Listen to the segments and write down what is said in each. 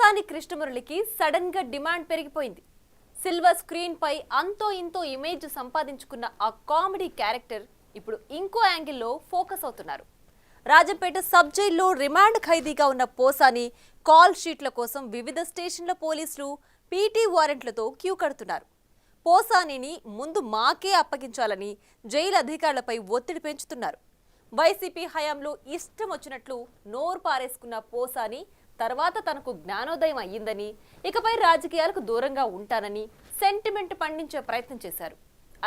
Posani కృష్ణమురళికి sudden గా demand పెరిగిపోయింది. Silver screen పై అంతో ఇంతో ఇమేజ్ సంపాదించుకున్న ఆ కామెడీ క్యారెక్టర్ ఇప్పుడు ఇంకో యాంగిల్లో ఫోకస్ అవుతున్నారు. రాజంపేట సబ్ జైల్లో రిమాండ్ ఖైదీగా ఉన్న పోసాని కాల్ షీట్ల కోసం వివిధ స్టేషన్ల పోలీసులు పీటీ వారెంట్లతో క్యూ కడుతున్నారు. పోసానిని ముందు మాకే అప్పగించాలని జైలు అధికారులపై ఒత్తిడి పెంచుతున్నారు. వైసీపీ హయాంలో ఇష్టం వచ్చినట్లు నోరు పారేసుకున్న పోసాని తర్వాత తనకు జ్ఞానోదయం అయ్యిందని, ఇకపై రాజకీయాలకు దూరంగా ఉంటానని సెంటిమెంట్ పండించే ప్రయత్నం చేశారు.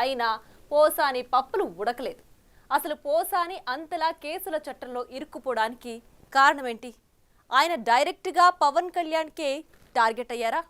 అయినా పోసాని పప్పులు ఉడకలేదు. అసలు పోసాని అంతలా కేసుల చట్టంలో ఇరుక్కుపోవడానికి కారణమేంటి? ఆయన డైరెక్ట్గా పవన్ కళ్యాణ్కే టార్గెట్ అయ్యారా?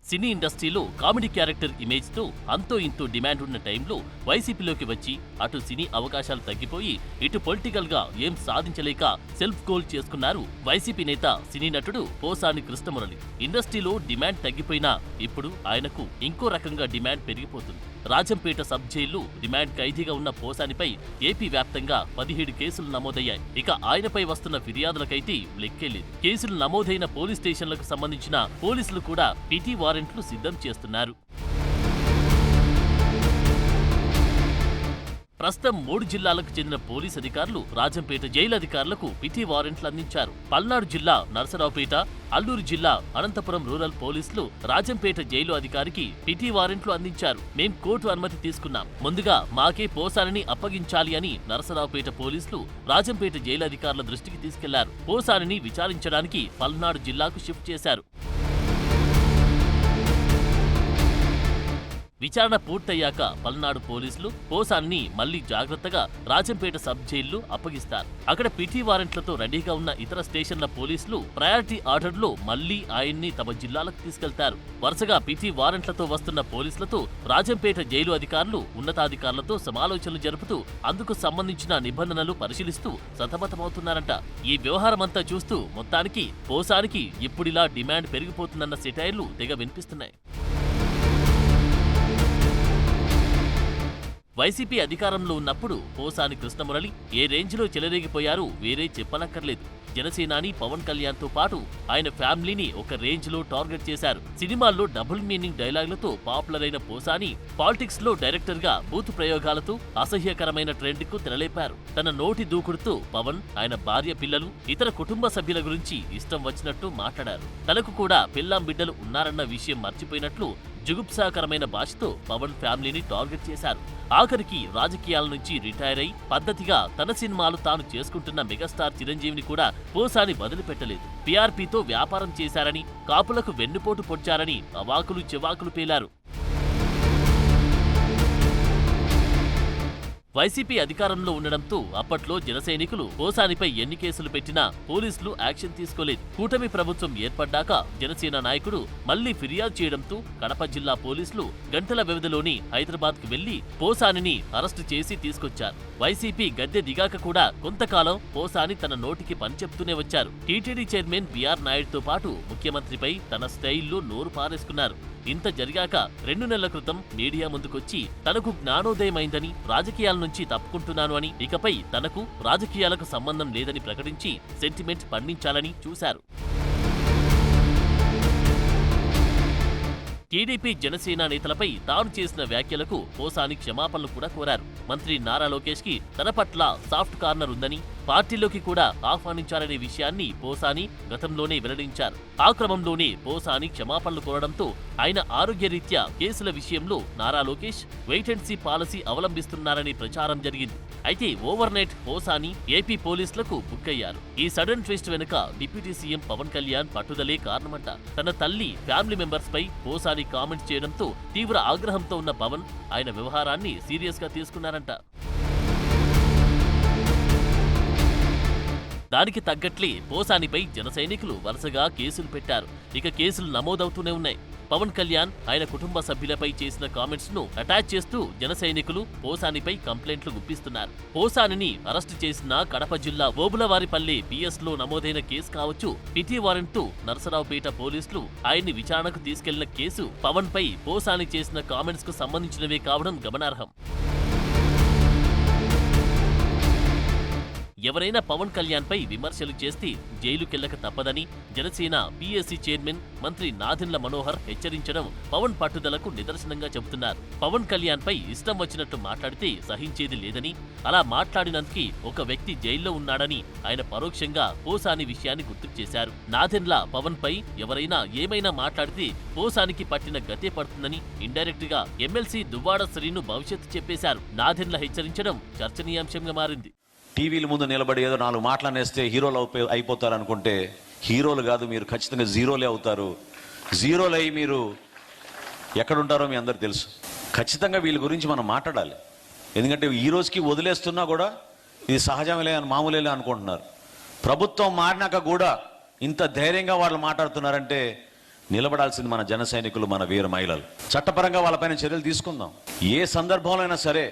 సినీ ఇండస్ట్రీలో కామెడీ క్యారెక్టర్ ఇమేజ్తో అంతో ఇంతో డిమాండ్ ఉన్న టైంలో వైసీపీలోకి వచ్చి అటు సినీ అవకాశాలు తగ్గిపోయి ఇటు పొలిటికల్గా ఏం సాధించలేక సెల్ఫ్ గోల్ చేసుకున్నారు వైసీపీ నేత సినీ నటుడు పోసాని కృష్ణమురళి. ఇండస్ట్రీలో డిమాండ్ తగ్గిపోయినా ఇప్పుడు ఆయనకు ఇంకో రకంగా డిమాండ్ పెరిగిపోతుంది. రాజంపేట సబ్ జైల్లో రిమాండ్ ఖైదీగా ఉన్న పోసానిపై ఏపీ వ్యాప్తంగా 17 కేసులు నమోదయ్యాయి. ఇక ఆయనపై వస్తున్న ఫిర్యాదులకైతే లెక్కేలేదు. కేసులు నమోదైన పోలీస్ స్టేషన్లకు సంబంధించిన పోలీసులు కూడా పీటీ వారెంట్లు సిద్ధం చేస్తున్నారు. ప్రస్తుతం 3 జిల్లాలకు చెందిన పోలీస్ అధికారులు రాజంపేట జైలు అధికారులకు పిటి వారెంట్లు అందించారు. పల్నాడు జిల్లా నరసరావుపేట, అల్లూరు జిల్లా అనంతపురం రూరల్ పోలీసులు రాజంపేట జైలు అధికారికి పిటి వారెంట్లు అందించారు. మేం కోర్టు అనుమతి తీసుకున్నాం, ముందుగా మాకే పోసానిని అప్పగించాలి అని నరసరావుపేట పోలీసులు రాజంపేట జైలు అధికారుల దృష్టికి తీసుకెళ్లారు. పోసానిని విచారించడానికి పల్నాడు జిల్లాకు షిఫ్ట్ చేశారు. విచారణ పూర్తయ్యాక పల్నాడు పోలీసులు పోసాన్ని మళ్లీ జాగ్రత్తగా రాజంపేట సబ్ జైల్లో అప్పగిస్తారు. అక్కడ పిటి వారెంట్లతో రెడీగా ఉన్న ఇతర స్టేషన్ల పోలీసులు ప్రయారిటీ ఆర్డర్లో మళ్లీ ఆయన్ని తమ జిల్లాలకు తీసుకెళ్తారు. వరుసగా పిటి వారెంట్లతో వస్తున్న పోలీసులతో రాజంపేట జైలు అధికారులు ఉన్నతాధికారులతో సమాలోచనలు జరుపుతూ అందుకు సంబంధించిన నిబంధనలు పరిశీలిస్తూ సతమతమవుతున్నారంట. ఈ వ్యవహారమంతా చూస్తూ మొత్తానికి పోసానికి ఇప్పుడిలా డిమాండ్ పెరిగిపోతుందన్న సెటైర్లు తెగ వినిపిస్తున్నాయి. వైసీపీ అధికారంలో ఉన్నప్పుడు పోసాని కృష్ణమురళి ఏ రేంజ్లో చెలరేగిపోయారో వేరే చెప్పనక్కర్లేదు. జనసేనాని పవన్ కళ్యాణ్తో పాటు ఆయన ఫ్యామిలీని ఒక రేంజ్లో టార్గెట్ చేశారు. సినిమాల్లో డబుల్ మీనింగ్ డైలాగులతో పాపులర్ అయిన పోసాని పాలిటిక్స్ లో డైరెక్టర్గా బూతు ప్రయోగాలతో అసహ్యకరమైన ట్రెండ్కు తెరలేపారు. తన నోటి దూకుడుతో పవన్, ఆయన భార్య, పిల్లలు, ఇతర కుటుంబ సభ్యుల గురించి ఇష్టం వచ్చినట్టు మాట్లాడారు. తనకు కూడా పిల్లం బిడ్డలు ఉన్నారన్న విషయం మర్చిపోయినట్లు జుగుప్సాకరమైన భాషతో పవన్ ఫ్యామిలీని టార్గెట్ చేశారు. ఆఖరికి రాజకీయాల నుంచి రిటైర్ అయి పద్ధతిగా తన సినిమాలు తాను చేసుకుంటున్న మెగాస్టార్ చిరంజీవిని కూడా పోసాని వదిలిపెట్టలేదు. పీఆర్పీతో వ్యాపారం చేశారని, కాపులకు వెన్నుపోటు పొడిచారని అవాకులు చెవాకులు పేలారు. వైసీపీ అధికారంలో ఉండడంతో అప్పట్లో జనసైనికులు పోసానిపై ఎన్ని కేసులు పెట్టినా పోలీసులు యాక్షన్ తీసుకోలేదు. కూటమి ప్రభుత్వం ఏర్పడ్డాక జనసేన నాయకుడు మళ్లీ ఫిర్యాదు చేయడంతో కడప జిల్లా పోలీసులు గంటల వ్యవధిలోని హైదరాబాద్కు వెళ్లి పోసానిని అరెస్టు చేసి తీసుకొచ్చారు. వైసీపీ గద్దె దిగాక కూడా కొంతకాలం పోసాని తన నోటికి పని చెప్తూనే వచ్చారు. టీటీడీ చైర్మన్ బీఆర్ నాయుడుతో పాటు ముఖ్యమంత్రిపై తన స్టైల్లో నోరు పారేసుకున్నారు. ఇంత జరిగాక 2 నెలల క్రితం మీడియా ముందుకొచ్చి తనకు జ్ఞానోదయమైందని, రాజకీయాల నుంచి తప్పుకుంటున్నాను అని, ఇకపై తనకు రాజకీయాలకు సంబంధం లేదని ప్రకటించి సెంటిమెంట్ పండించాలని చూశారు. టీడీపీ జనసేన నేతలపై తాను చేసిన వ్యాఖ్యలకు పోసాని క్షమాపణలు కూడా కోరారు. మంత్రి నారా లోకేష్ కి తన పట్ల సాఫ్ట్ కార్నర్ ఉందని, పార్టీలోకి కూడా ఆహ్వానించారనే విషయాన్ని పోసాని గతంలోనే వెల్లడించారు. ఆ క్రమంలోనే పోసాని క్షమాపణలు కోరడంతో ఆయన ఆరోగ్యరీత్యా కేసుల విషయంలో Nara Lokesh wait and see policy అవలంబిస్తున్నారనే ప్రచారం జరిగింది. అయితే ఓవర్ నైట్ పోసాని ఏపీ పోలీసులకు బుక్ అయ్యారు. ఈ సడన్ ట్విస్ట్ వెనుక డిప్యూటీ సీఎం పవన్ కళ్యాణ్ పట్టుదలే కారణమంట. తన తల్లి, ఫ్యామిలీ మెంబర్స్ పై పోసాని కామెంట్స్ చేయడంతో తీవ్ర ఆగ్రహంతో ఉన్న పవన్ ఆయన వ్యవహారాన్ని సీరియస్ గా తీసుకున్నారంట. దానికి తగ్గట్లే పోసానిపై జనసైనికులు వరుసగా కేసులు పెట్టారు. ఇక కేసులు నమోదవుతూనే ఉన్నాయి. పవన్ కళ్యాణ్, ఆయన కుటుంబ సభ్యులపై చేసిన కామెంట్స్ ను అటాచ్ చేస్తూ జనసైనికులు పోసానిపై కంప్లైంట్లు గుప్పిస్తున్నారు. పోసానిని అరెస్టు చేసిన కడప జిల్లా ఓబులవారిపల్లి పిఎస్ లో నమోదైన కేసు కావచ్చు, పిటి వారెంట్తో నరసరావుపేట పోలీసులు ఆయన్ని విచారణకు తీసుకెళ్లిన కేసు పవన్ పై పోసాని చేసిన కామెంట్స్ కు సంబంధించినవే కావడం గమనార్హం. ఎవరైనా పవన్ కళ్యాణ్ పై విమర్శలు చేస్తే జైలుకెళ్లక తప్పదని జనసేన పీఎస్సీ చైర్మన్ మంత్రి నాదెండ్ల మనోహర్ హెచ్చరించడం పవన్ పట్టుదలకు నిదర్శనంగా చెబుతున్నారు. పవన్ కళ్యాణ్ పై ఇష్టం వచ్చినట్టు మాట్లాడితే సహించేది లేదని, అలా మాట్లాడినందుకే ఒక వ్యక్తి జైల్లో ఉన్నాడని ఆయన పరోక్షంగా పోసాని విషయాన్ని గుర్తుకు చేశారు. నాదెండ్ల పవన్ పై ఎవరైనా ఏమైనా మాట్లాడితే పోసానికి పట్టిన గతే పడుతుందని ఇండైరెక్ట్ గా ఎమ్మెల్సీ దువ్వాడ శ్రీను భవిష్యత్తు చెప్పేశారు. నాదెండ్ల హెచ్చరించడం చర్చనీయాంశంగా మారింది. టీవీల ముందు నిలబడి ఏదో 4 మాటలనేస్తే హీరోలు అయిపోతారు అనుకుంటే హీరోలు కాదు, మీరు ఖచ్చితంగా జీరోలే అవుతారు. జీరోలు అయి మీరు ఎక్కడుంటారో మీ అందరు తెలుసు. ఖచ్చితంగా వీళ్ళ గురించి మనం మాట్లాడాలి. ఎందుకంటే ఈ రోజుకి వదిలేస్తున్నా కూడా ఇది సహజమేలే అని మామూలేలే అనుకుంటున్నారు. ప్రభుత్వం మారినాక కూడా ఇంత ధైర్యంగా వాళ్ళు మాట్లాడుతున్నారంటే నిలబడాల్సింది మన జన సైనికులు, మన వీర మహిళలు. చట్టపరంగా వాళ్ళపైన చర్యలు తీసుకుందాం. ఏ సందర్భంలో అయినా సరే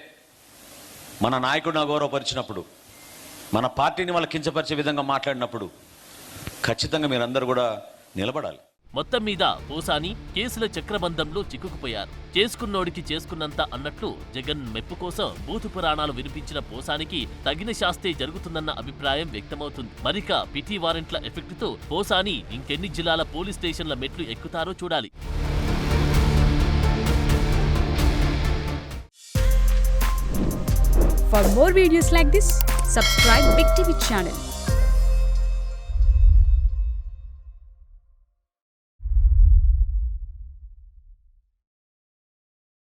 మన నాయకుడిని అగౌరవపరిచినప్పుడు, మన పార్టీని వాళ్ళు కించపరిచే విధంగా మాట్లాడినప్పుడు ఖచ్చితంగా మీరందరూ కూడా నిలబడాలి. మొత్తం మీద పోసాని కేసుల చక్రబంధంలో చిక్కుకుపోయారు. చేసుకున్నోడికి చేసుకున్నంత అన్నట్లు జగన్ మెప్పు కోసం బూతు పురాణాలు వినిపించిన పోసానికి తగిన శాస్తే జరుగుతుందన్న అభిప్రాయం వ్యక్తమవుతుంది. మరిక పిటి వారెంట్ల ఎఫెక్టుతో పోసాని ఇంకెన్ని జిల్లాల పోలీస్ స్టేషన్ల మెట్లు ఎక్కుతారో చూడాలి. For more videos like this, subscribe Big TV channel.